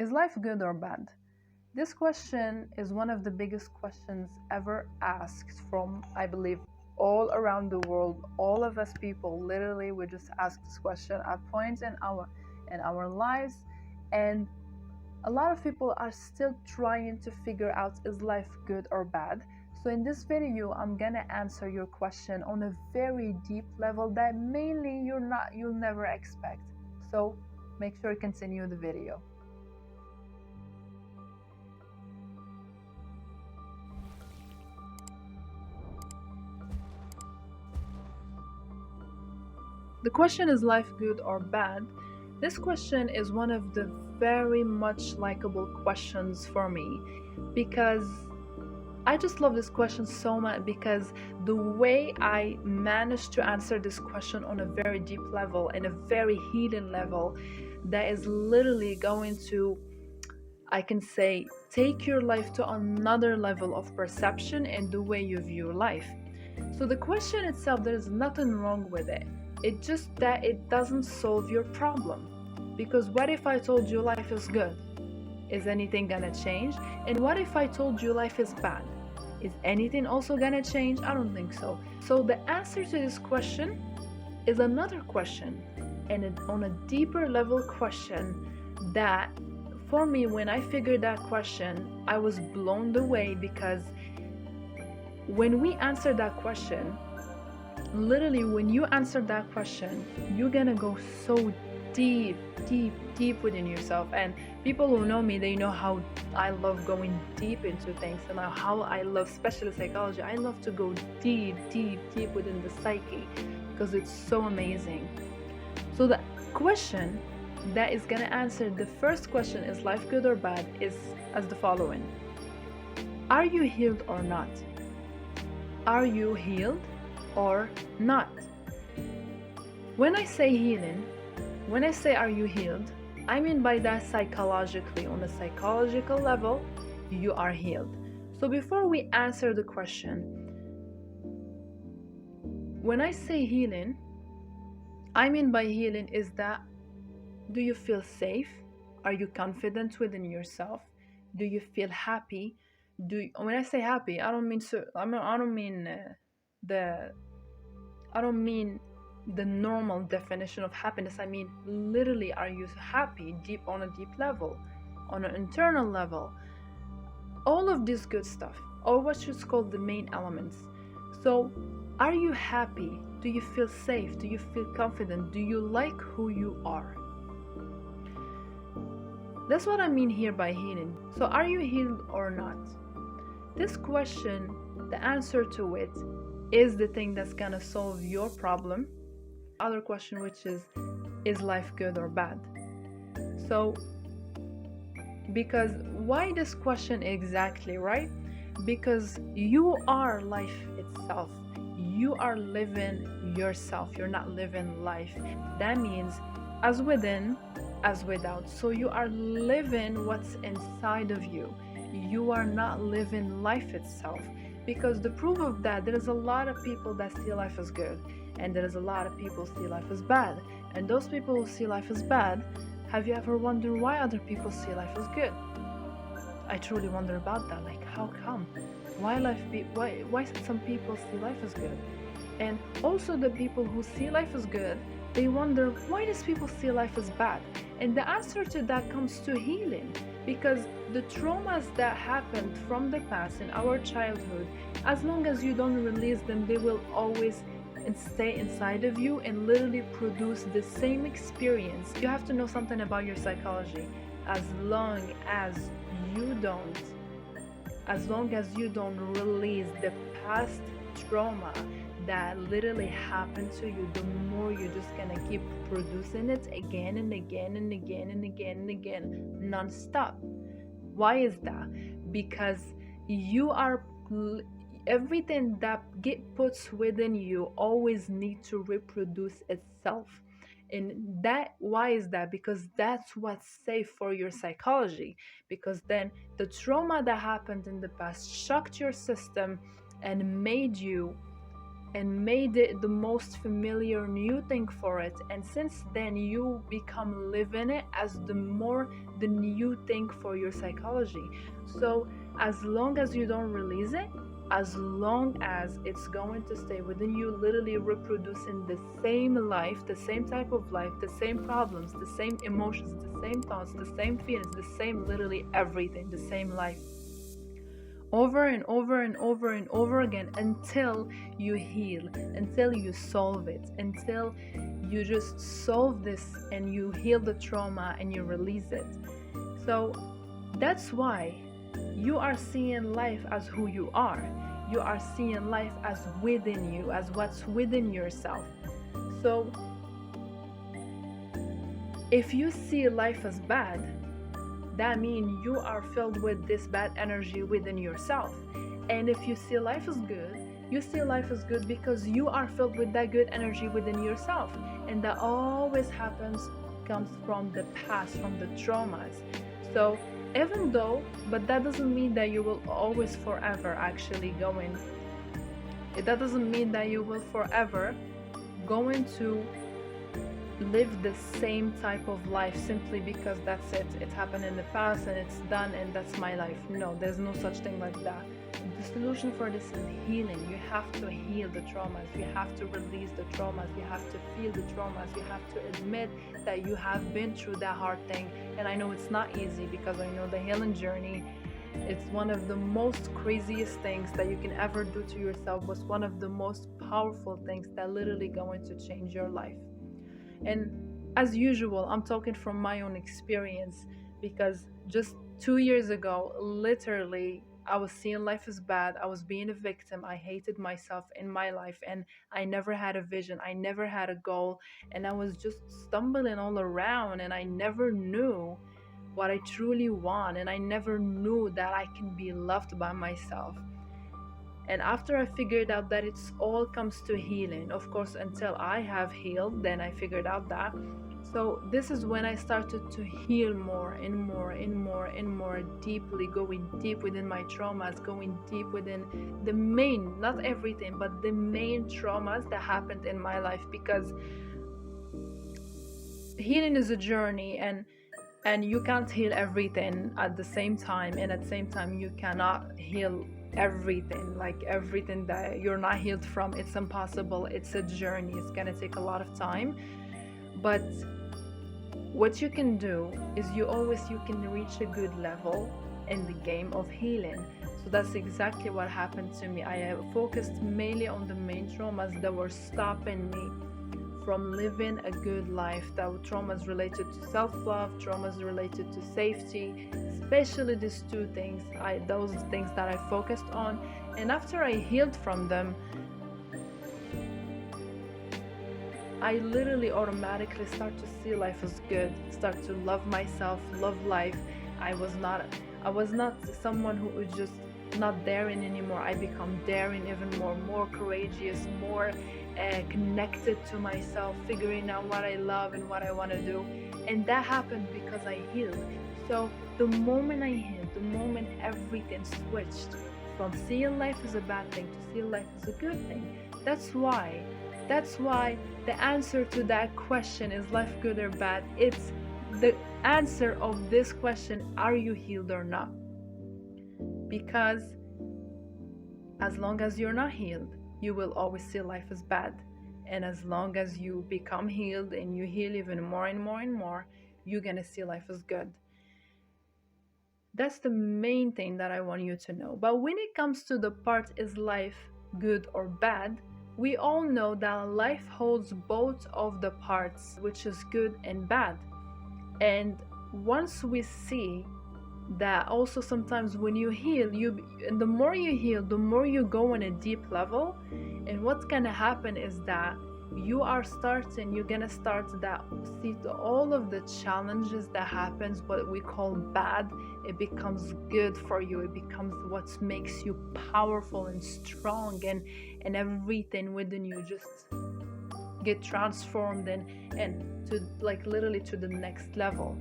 Is life good or bad? This question is one of the biggest questions ever asked from, I believe, all around the world. All of us people, literally, we just ask this question at points in our lives, and a lot of people are still trying to figure out, is life good or bad? So in this video, I'm gonna answer your question on a very deep level that mainly you'll never expect. So make sure to continue the video. The question, is life good or bad? This question is one of the very much likable questions for me, because I just love this question so much, because the way I managed to answer this question on a very deep level and a very healing level, that is literally going to, I can say, take your life to another level of perception and the way you view life. So the question itself, there is nothing wrong with it. It's just that it doesn't solve your problem. Because what if I told you life is good? Is anything gonna change? And what if I told you life is bad? Is anything also gonna change? I don't think so. So the answer to this question is another question, and on a deeper level question that, for me, when I figured that question, I was blown away, because when we answer that question, literally when you answer that question, you're gonna go so deep within yourself. And people who know me, they know how I love going deep into things, and how I love, especially psychology, I love to go deep within the psyche, because it's so amazing. So the question that is gonna answer the first question, is life good or bad, is as the following: are you healed or not? Are you healed or not? When I say healing, when I say are you healed, I mean by that psychologically, on a psychological level, you are healed. So before we answer the question, when I say healing, I mean by healing is that, do you feel safe? Are you confident within yourself? Do you feel happy? When I say happy, I don't mean the normal definition of happiness. I mean, literally, are you happy on a deep level, on an internal level? All of this good stuff, or what is called the main elements. So, are you happy? Do you feel safe? Do you feel confident? Do you like who you are? That's what I mean here by healing. So, are you healed or not? This question, the answer to it, is the thing that's gonna solve your problem. Other question, which is life good or bad? So, because why this question exactly, right? Because you are life itself. You are living yourself. You're not living life. That means as within, as without. So you are living what's inside of you. You are not living life itself. Because the proof of that, there is a lot of people that see life as good, and there is a lot of people who see life as bad. And those people who see life as bad, have you ever wondered why other people see life as good? I truly wonder about that. Like, how come? Why some people see life as good? And also the people who see life as good, they wonder, why does people see life as bad? And the answer to that comes to healing. Because the traumas that happened from the past in our childhood, as long as you don't release them, they will always stay inside of you and literally produce the same experience. You have to know something about your psychology. As long as you don't release the past trauma that literally happened to you, the more you're just gonna keep producing it again and again and again and again and again, non-stop. Why is that? Because you are, everything that puts within you always need to reproduce itself. And why is that? Because that's what's safe for your psychology. Because then the trauma that happened in the past shocked your system and made you and made it the most familiar new thing for it, and since then you become living it as the new thing for your psychology. So as long as you don't release it, as long as it's going to stay within you, literally reproducing the same life, the same type of life, the same problems, the same emotions, the same thoughts, the same feelings, the same literally everything, the same life, over and over and over and over again, until you heal, until you solve it, until you just solve this and you heal the trauma and you release it. So that's why you are seeing life as who you are. You are seeing life as within you, as what's within yourself. So if you see life as bad, that means you are filled with this bad energy within yourself. And if you see life as good, you see life as good because you are filled with that good energy within yourself. And that always comes from the past, from the traumas. So even though, but that doesn't mean that you will always forever that doesn't mean that you will forever going to live the same type of life simply because that's it. It happened in the past and it's done and that's my life. No, there's no such thing like that. The solution for this is healing. You have to heal the traumas. You have to release the traumas. You have to feel the traumas. You have to admit that you have been through that hard thing. And I know it's not easy, because I know the healing journey, it's one of the most craziest things that you can ever do to yourself. Was one of the most powerful things that literally going to change your life. And as usual, I'm talking from my own experience, because just 2 years ago, literally, I was seeing life as bad. I was being a victim. I hated myself in my life, and I never had a vision. I never had a goal, and I was just stumbling all around, and I never knew what I truly want, and I never knew that I can be loved by myself. And after I figured out that it's all comes to healing, of course, until I have healed, then I figured out that. So this is when I started to heal more and more and more and more deeply, going deep within my traumas, going deep within the main, not everything, but the main traumas that happened in my life. Because healing is a journey, and you can't heal everything at the same time, and at the same time you cannot heal everything, like everything that you're not healed from. It's impossible. It's a journey. It's gonna take a lot of time. But what you can do is you can reach a good level in the game of healing. So that's exactly what happened to me. I focused mainly on the main traumas that were stopping me from living a good life. That were traumas related to self-love, traumas related to safety, especially these two things. Those things that I focused on. And after I healed from them, I literally automatically start to see life as good, start to love myself, love life. I was not someone who was just not daring anymore. I become daring even more courageous, more connected to myself, figuring out what I love and what I want to do. And that happened because I healed. So the moment I healed, the moment everything switched from seeing life as a bad thing to seeing life as a good thing. That's why the answer to that question, is life good or bad? It's the answer of this question, are you healed or not? Because as long as you're not healed, you will always see life as bad. And as long as you become healed and you heal even more and more and more, you're gonna see life as good. That's the main thing that I want you to know. But when it comes to the part, is life good or bad, we all know that life holds both of the parts, which is good and bad. And once we see that also sometimes when you heal, and the more you heal, the more you go on a deep level. And what's gonna happen is that you're gonna start that see all of the challenges that happens, what we call bad, it becomes good for you. It becomes what makes you powerful and strong, and everything within you just get transformed and to like literally to the next level.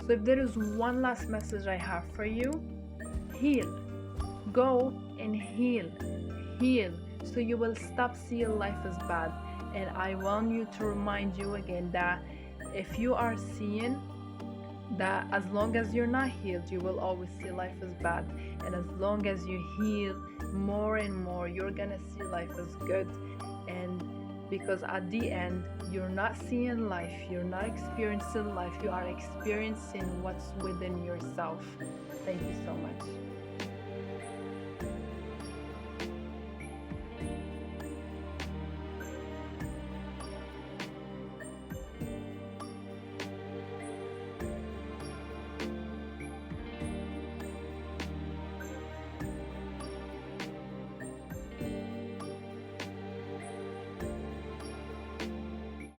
So if there is one last message I have for you, heal. Go and heal. so you will stop seeing life as bad. And I want you to remind you again that if you are seeing that as long as you're not healed, you will always see life as bad, and as long as you heal more and more, you're gonna see life as good. And because at the end, you're not seeing life, you're not experiencing life, you are experiencing what's within yourself. Thank you so much.